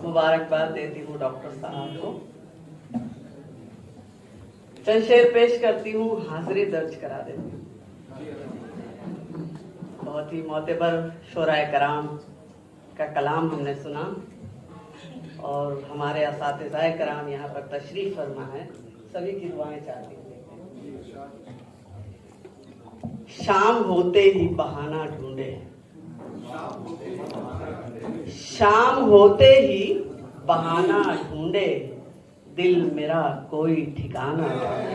मुबारकबाद देती हूँ डॉक्टर साहब को। चंद शेर पेश करती हूँ, हाजिरी दर्ज करा देती हूँ। बहुत ही मोतबर शोराए कराम का कलाम हमने सुना और हमारे असातिज़ाए कराम यहाँ पर तशरीफ फरमा है। सभी की दुआएं चाहती हूँ। शाम होते ही बहाना ढूंढे, शाम होते ही बहाना ढूंढे, दिल मेरा कोई ठिकाना ढूंढे।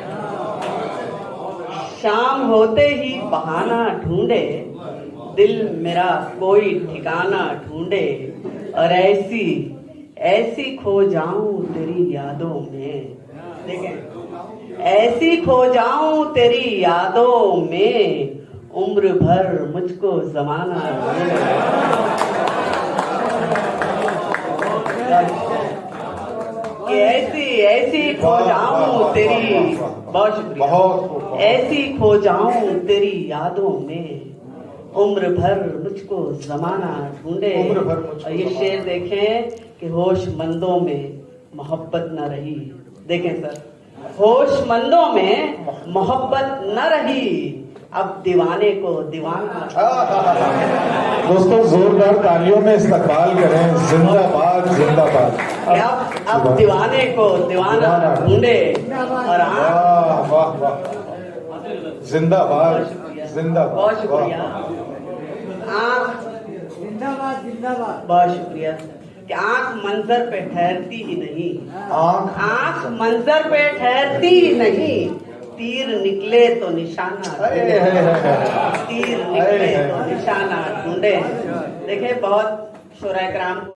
शाम होते ही बहाना ढूंढे, दिल मेरा कोई ठिकाना ढूंढे, और ऐसी ऐसी खो जाऊं तेरी यादों में। देखें, ऐसी खो जाऊं तेरी यादों में, उम्र भर मुझको जमाना ढूंढे। ऐसी ऐसी खो जाऊं तेरी, बहुत शुक्रिया, ऐसी खो जाऊं तेरी यादों में, उम्र भर मुझको जमाना ढूंढे। और ये शेर देखें कि होशमंदों में मोहब्बत न रही। देखें सर, होशमंदों में मोहब्बत न रही, अब दीवाने को दीवाना। दोस्तों जोरदार तालियों में इस्तकबाल करें। जिंदाबाद जिंदाबाद। अब दीवाने को दीवाना ढूंढे और वाह वाह वाह, जिंदाबाद जिंदाबाद। बहुत शुक्रिया। आँख जिंदाबाद जिंदाबाद। बहुत शुक्रिया कि आँख मंजर पे ठहरती ही नहीं, आँख मंजर पे ठहरती ही नहीं, तीर निकले तो निशाना, तीर निकले तो निशाना ढूंढे। देखे बहुत शोराए कराम